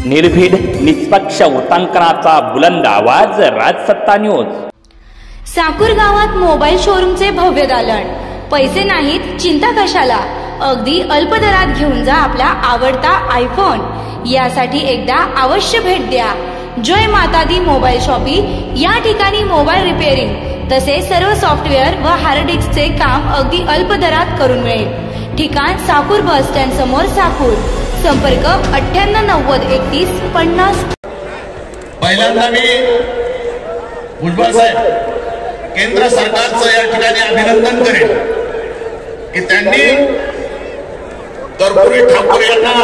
निर्भीड निष्पक्ष वृत्तांकनाचा बुलंद आवाज, राजसत्ता न्यूज। साकूर गावात मोबाईल शोरूमचे भव्य दालन। पैसे नाहीत, चिंता कशाला, अगदी अल्प दरात घेऊन जा आपला आवडता आयफोन। यासाठी एकदा अवश्य भेट द्या जय माता दी मोबाईल शॉपी। या ठिकाणी मोबाईल रिपेअरिंग तसेच सर्व सॉफ्टवेअर व हार्ड डिस्कचे काम अगदी अल्प दरात करून मिळेल। ठिकाण साकूर बस स्टँड समोर साकूर। संपर्क 98 90 31 50। पहिल्यांदा मी भुजबळ साहेब केंद्र सरकारचं या ठिकाणी अभिनंदन करेन की त्यांनी कर्पूरी ठाकूर यांना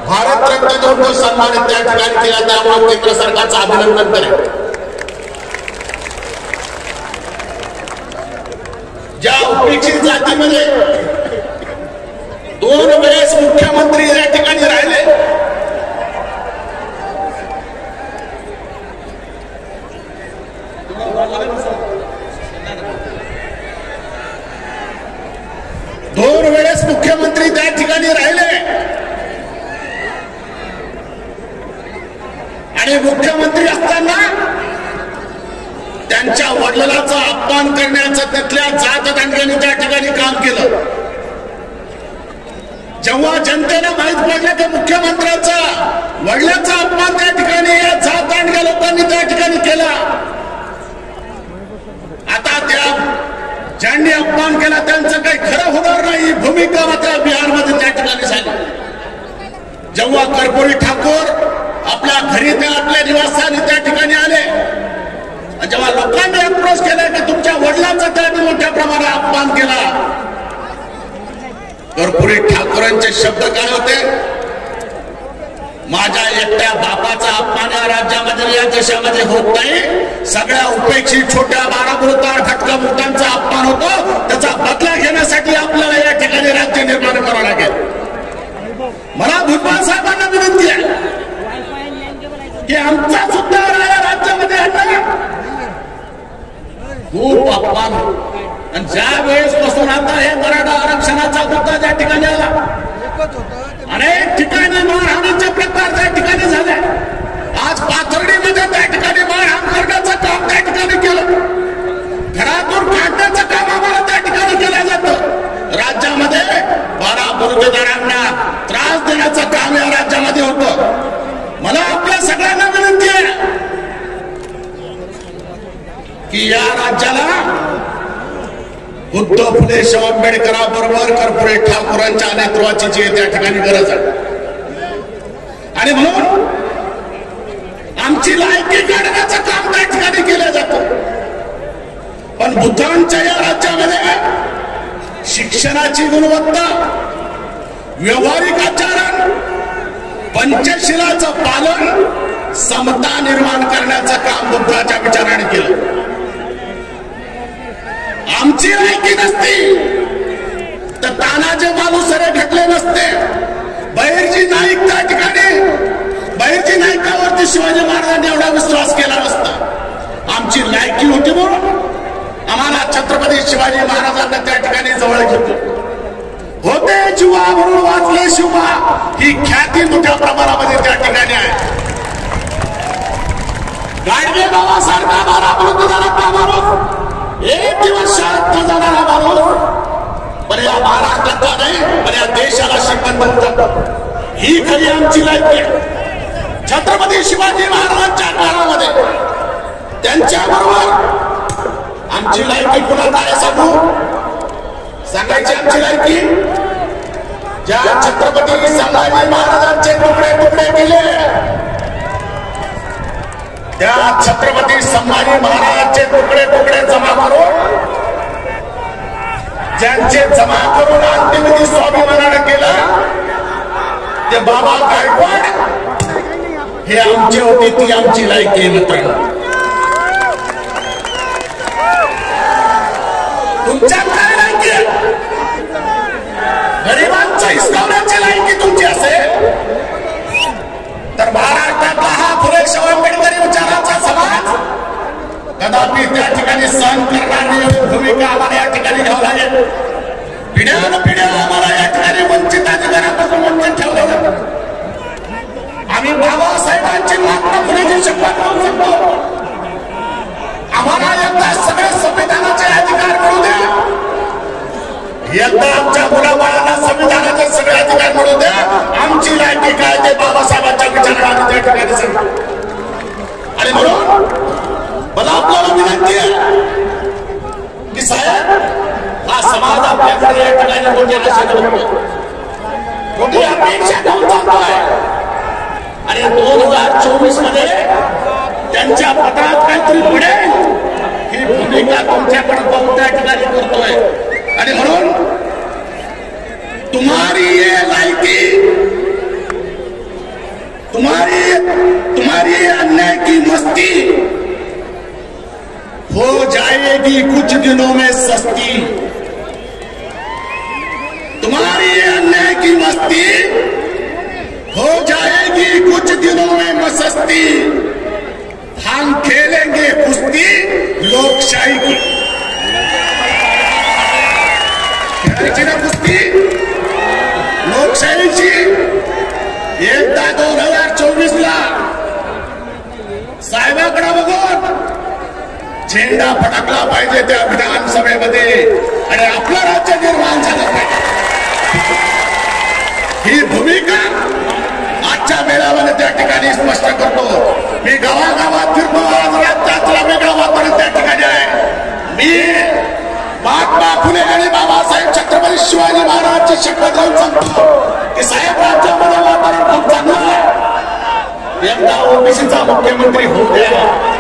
भारत रत्न देऊन सन्मानित त्या ठिकाणी केला, त्यामुळे केंद्र सरकारचं अभिनंदन करेन। ज्या उपेक्षित जातीमध्ये 2 वेळेस मुख्यमंत्री या ठिकाणी राहिले, मुख्यमंत्री त्या ठिकाणी राहिले आणि मुख्यमंत्री असताना त्यांच्या वडिलांचा अपमान करण्याचं तिथल्या जात दांडग्यांनी त्या ठिकाणी काम केलं। जेव्हा जनतेला माहित पडलं की मुख्यमंत्र्याचा वडिलांचा अपमान त्या ठिकाणी या जात दांडग्या लोकांनी त्या ठिकाणी केला, आता त्या ज्यांनी अपमान केला त्यांचं काही खरं होणार नाही ही भूमिका मात्र बिहारमध्ये त्या ठिकाणी झाली। जेव्हा कर्पूरी ठाकूर आपल्या घरी ते आपल्या निवासस्थानी त्या ठिकाणी आले, जेव्हा लोकांनी अप्रोच केला की तुमच्या वडिलांचा त्यांनी मोठ्या प्रमाणात अपमान केला, कर्पूरी ठाकूरांचे शब्द काय होते? माझ्या एकट्या बापाचा अपमान या राज्यामध्ये या देशामध्ये होत नाही, सगळ्या उपेक्षित छोट्या बाराबुरुदार घटका मुक्तांचा अपमान होतो, त्याचा बदला घेण्यासाठी आपल्याला या ठिकाणी राज्य निर्माण करावं लागेल। मला भुजबळ साहेबांना विनंती आहे की आमचा सुद्धा या राज्यामध्ये खूप अपमान, आणि ज्या वेळेस पासून आता हे मराठा आरक्षणाचा मुद्दा त्या ठिकाणी आला, अनेक ठिकाणी मारहाणीचे प्रकार त्या ठिकाणी झाले। आज पाथर्डीमध्ये त्या ठिकाणी मारहाण करण्याचं काम त्या ठिकाणी केलं, घरातून काढण्याचं काम आम्हाला त्या ठिकाणी केलं जातं। राज्यामध्ये 12 बुरुजदारांना त्रास देण्याचं काम या राज्यामध्ये होतं। मला आपल्या सगळ्यांना विनंती आहे की या राज्याला उद्धव फुले शाहू आंबेडकरांबरोबर कर्पूरी ठाकूरांच्या नेतृत्वाची जी त्या ठिकाणी गरज आहे, आणि म्हणून आमची लायकी काढण्याचं काम त्या ठिकाणी केलं जातं। पण बुद्धांच्या या राज्यामध्ये शिक्षणाची गुणवत्ता, व्यावहारिक आचरण, पंचशिलाचं पालन, समता निर्माण करण्याचं काम बुद्धाच्या विचाराने केलं। आमची लायकी नसती तर तानाजी मालुसरे घडले नसते, बहिर्जी नाईक त्या ठिकाणी बहिर्जी नाईकावरती शिवाजी महाराजांनी एवढा विश्वास केला नसता। आमची लायकी होती म्हणून आम्हाला छत्रपती शिवाजी महाराजांना त्या ठिकाणी जवळ घेतलं होते। जीवा म्हणून वाचले शिवा ही ख्याती मोठ्या प्रमाणामध्ये त्या ठिकाणी आहे। गाडगे बाबासारखा माणूस, एक दिवस शाळेत न जाणारा माणूस पण या महाराष्ट्राचा नाही पण या देशाला श्रीमंत बनतात, ही खरी आमची लायकी आहे। छत्रपती शिवाजी महाराजांच्या काळामध्ये त्यांच्याबरोबर आमची लायकी कुणाला आहे सांगायची आमची लायकी? ज्या छत्रपती संभाजी महाराजांचे तुकडे तुकडे केले, त्या छत्रपती संभाजी महाराजांचे तुकडे तुकडे जमा करून, ज्यांचे जमा करून अंतिमविधी स्वाभिमानाने केला ते बाबा गायकवाड हे आमचे होते, ती आमची लायकी मित्रांनो। तुमच्या काय लायकी? गरिबांच्या हिसकावण्याची लायकी तुमची असेल तर महाराष्ट्रातला हा फुले शाहू आंबेडकरी विचाराचा समाज कदापि त्या ठिकाणी सहन करणार नाही। भूमिका आम्हाला या ठिकाणी घ्यावं लागेल। पिढ्यान पिढ्या आम्हाला या ठिकाणी वंचित अधिकारापासून वंचित ठेवलं जातं। आम्ही बाबासाहेबांची मात्र कुणाची शपथ घेऊ शकतो. आम्हाला एकदा सगळे संविधानाचे अधिकार मिळू द्या. एकदा आमच्या मुलाबाळांना संविधानाचे सगळे अधिकार मिळू द्या. आमची लायकी काय ते बाबासाहेबांच्या विचाराने त्या ठिकाणी सांगतो. आणि म्हणून मला आपल्याला विनंती आहे की साहेब हा समाज आपल्याकडे या ठिकाणी मोठी आशा करतो, मोठी अपेक्षा घेऊन चालतोय. आणि 2024 मध्ये त्यांच्या पत्रात काहीतरी पडेल ही भूमिका तुमच्याकडे पाहून त्या ठिकाणी करतोय. आणि म्हणून तुम्हारी ये लायकी, तुम्हारी अन्याय की मस्ती हो जाएगी कुछ दिनों में सस्ती. तुम्हारी अन्याय की मस्ती हो जाएगी कुछ दिनों में सस्ती. हम खेलेंगे कुश्ती लोकशाही की. खेळायची ना कुस्ती लोकशाहीची. एकदा 2024 ला साहेबांकडे बघून झेंडा फडकला पाहिजे त्या विधानसभेमध्ये आणि आपलं राज्य निर्माण झालं पाहिजे. ही भूमिका आजच्या मेळाव्याने त्या ठिकाणी स्पष्ट करतो. मी गावागावात फिरतो. आज राज्यातला मी गावापर्यंत त्या ठिकाणी आहे. मी महात्मा फुले आणि बाबासाहेब छत्रपती शिवाजी महाराजची शपथ घेऊन सांगतो की साहेब राज्यामध्ये वातावरण खूप चांगलं आहे. एकदा ओबीसीचा मुख्यमंत्री होऊ द्या.